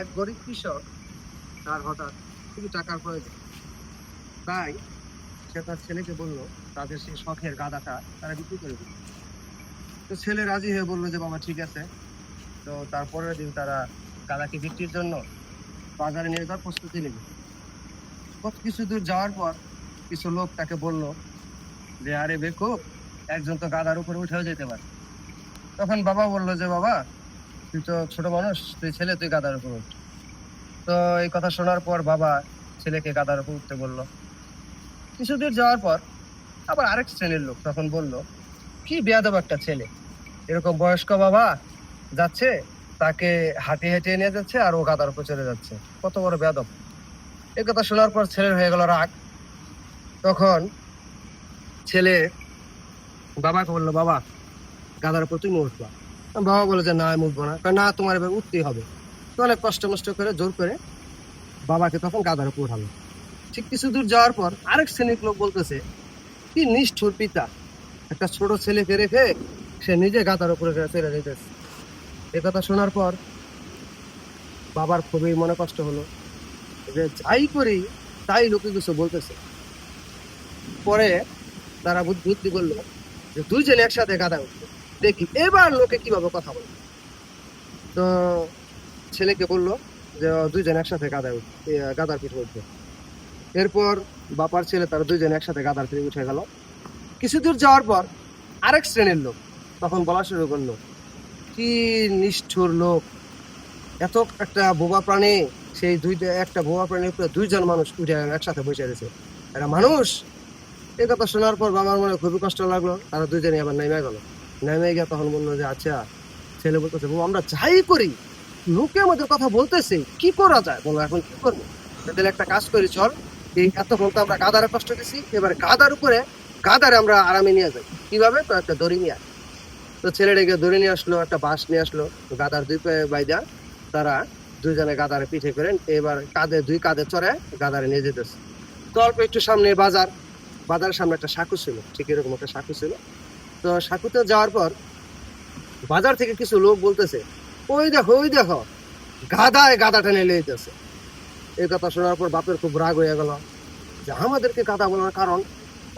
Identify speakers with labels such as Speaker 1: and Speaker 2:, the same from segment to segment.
Speaker 1: এক গরিব কৃষক, তার হঠাৎ কিছু টাকার প্রয়োজন, তাই সে তার ছেলেকে বললো তাদের সেই শখের গাদাটা তারা বিক্রি করে দিল। তো ছেলে রাজি হয়ে বললো যে বাবা ঠিক আছে। তো তারপরের দিন তারা গাদাকে বিক্রির জন্য বাজারে নিয়ে যাওয়ার প্রস্তুতি নিল। কত কিছু দূর যাওয়ার পর কিছু লোক তাকে বলল যে আরে বেকুব, একজন তো গাদার উপরে উঠেও যেতে পারে। তখন বাবা বললো যে বাবা, তুই তো ছোট মানুষ, তুই ছেলে, তুই গাদার উপর উঠ। তো এই কথা শোনার পর বাবা ছেলেকে গাদার উপর উঠতে বললো। কিছু দূর যাওয়ার পর আবার আরেক শ্রেণীর লোক তখন বলল, কি বেয়াদব একটা ছেলে, এরকম বয়স্ক বাবা যাচ্ছে, তাকে হাঁটিয়ে হাঁটিয়ে নিয়ে যাচ্ছে আর ও গাদার উপর চলে যাচ্ছে, কত বড় বেয়াদব। এই কথা শোনার পর ছেলের হয়ে গেল রাগ। তখন ছেলে বাবাকে বললো, বাবা গাদার উপর তুমি উঠবা। বাবা বলে যে না, আমি উঠবো না। কয়, না, তোমার এবার উঠতেই হবে। তো অনেক কষ্ট মষ্ট করে জোর করে বাবাকে তখন গাদার উপর উঠালো। ঠিক কিছু দূর যাওয়ার পর আরেক শ্রেণীর লোক বলতেছে, কি নিষ্ঠুর পিতা, একটা ছোট ছেলেকে রেখে সে নিজে গাদার উপরে চলে যেতেছে। এ কথা শোনার পর বাবার খুবই মনে কষ্ট হলো, যে যাই করি তাই লোকে কিছু বলতেছে। পরে তারা বুদ্ধি করলো যে দুইজনে একসাথে গাদা উঠবে, দেখি এবার লোকে কিভাবে কথা বলে। তো ছেলেকে বললো যে দুইজন একসাথে গাদার পিঠে উঠবে। এরপর বাবার ছেলে তারা দুইজন একসাথে গাদার পিঠে উঠে গেল। কিছু দূর যাওয়ার পর আরেক শ্রেণীর লোক তখন বলা শুরু করলো, কি নিষ্ঠুর লোক, এত একটা বোবা প্রাণী, সেই একটা বোবা প্রাণীর উপরে দুইজন মানুষ উঠে একসাথে বসে রয়েছে, এরা মানুষ? এই কথা শোনার পর বাবার মনে খুবই কষ্ট লাগলো। তারা দুইজনে আবার নেমে গেল। নেমে গিয়ে তখন বললো যে আচ্ছা, ছেলে বলতেছে, বাবা আমরা যাই করি লোকে আমাদের কথা বলতেছে, কি করা যায় বলো, এখন কি করবো? তাহলে একটা কাজ করি, চল, এই এতক্ষণ তো আমরা গাদারে কষ্ট দিছি, এবার গাদারে আমরা আরামে নিয়ে যাই। কিভাবে? তো একটা দড়ি নিয়ে আয়। তো ছেলেটাকে দড়ি নিয়ে আসলো, একটা বাঁশ নিয়ে আসলো, গাদার দুই পায়ে বাইদা তারা দুইজনে গাদারে পিঠে করেন, এবার দুই কাঁধে চড়ে গাদারে নিয়ে যেতেছে। তো অল্প একটু সামনে বাজারের সামনে একটা সাঁকু ছিল, ঠিক এরকম একটা সাঁকু ছিল। তো সাঁকুতে যাওয়ার পর বাজার থেকে কিছু লোক বলতেছে, ওই দেখো ওই দেখো, গাদা টেনে নিয়ে যেতেছে। এই কথা শোনার পর বাপের খুব রাগ হয়ে গেল, যে আমাদেরকে গাদা বলার কারণ,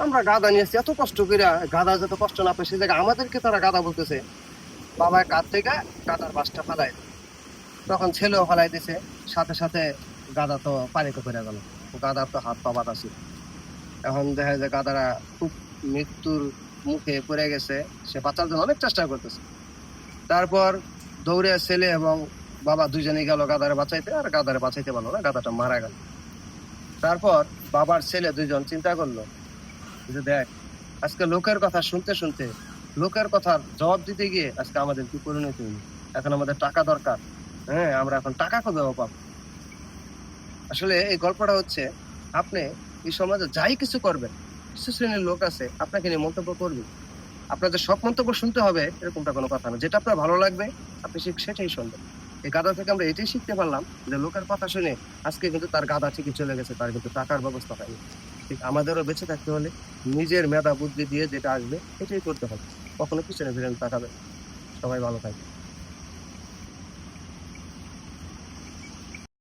Speaker 1: আমরা গাদা নিয়েছি এত কষ্ট করে, গাদা যত কষ্ট না পায় সে জায়গায় আমাদেরকে তারা গাদা বলতেছে। বাবা কাঁধ থেকে গাদার বাসটা ফালাই, তখন ছেলেও ফালাই দিছে, সাথে সাথে গাদা তো পানিতে পড়ে গেল। গাদার তো হাত পা বাঁধা ছিল। এখন দেখা যায় গাদারা খুব মৃত্যুর মুখে পড়ে গেছে, সে বাঁচার জন্য অনেক চেষ্টা করতেছে। তারপর দৌড়ে ছেলে এবং বাবা দুজনে গেল গাদারে বাঁচাইতে, আর গাদারে বাঁচাইতে পারলো না, গাদাটা মারা গেল। তারপর বাবার ছেলে দুইজন চিন্তা করলো যে দেখ, আজকে লোকের কথা শুনতে শুনতে, লোকের কথার জবাব দিতে গিয়ে আজকে আমাদের কি পরিণতি হইল। এখন আমাদের টাকা দরকার, হ্যাঁ, আমরা এখন টাকা কোথাও পাবো। আসলে এই গল্পটা হচ্ছে, আপনি এই সমাজে যাই কিছু করবেন, কিছু শ্রেণীর লোক আছে আপনাকে নিয়ে মন্তব্য করবে। আপনার যে সব মন্তব্য শুনতে হবে এরকমটা কোনো কথা না, যেটা আপনার ভালো লাগবে আপনি সেটাই শুনবেন। এই গাধা থেকে আমরা এটাই শিখতে পারলাম যে লোকের কথা শুনে আজকে কিন্তু তার গাধা ঠিকই চলে গেছে, তার কিন্তু টাকার ব্যবস্থা হয়নি। ঠিক আমাদেরও বেঁচে থাকতে হলে নিজের মেধা বুদ্ধি দিয়ে যেটা আসবে এটাই করতে হবে, কখনো পিছনে ফিরে তাকাবে। সবাই ভালো থাকবে।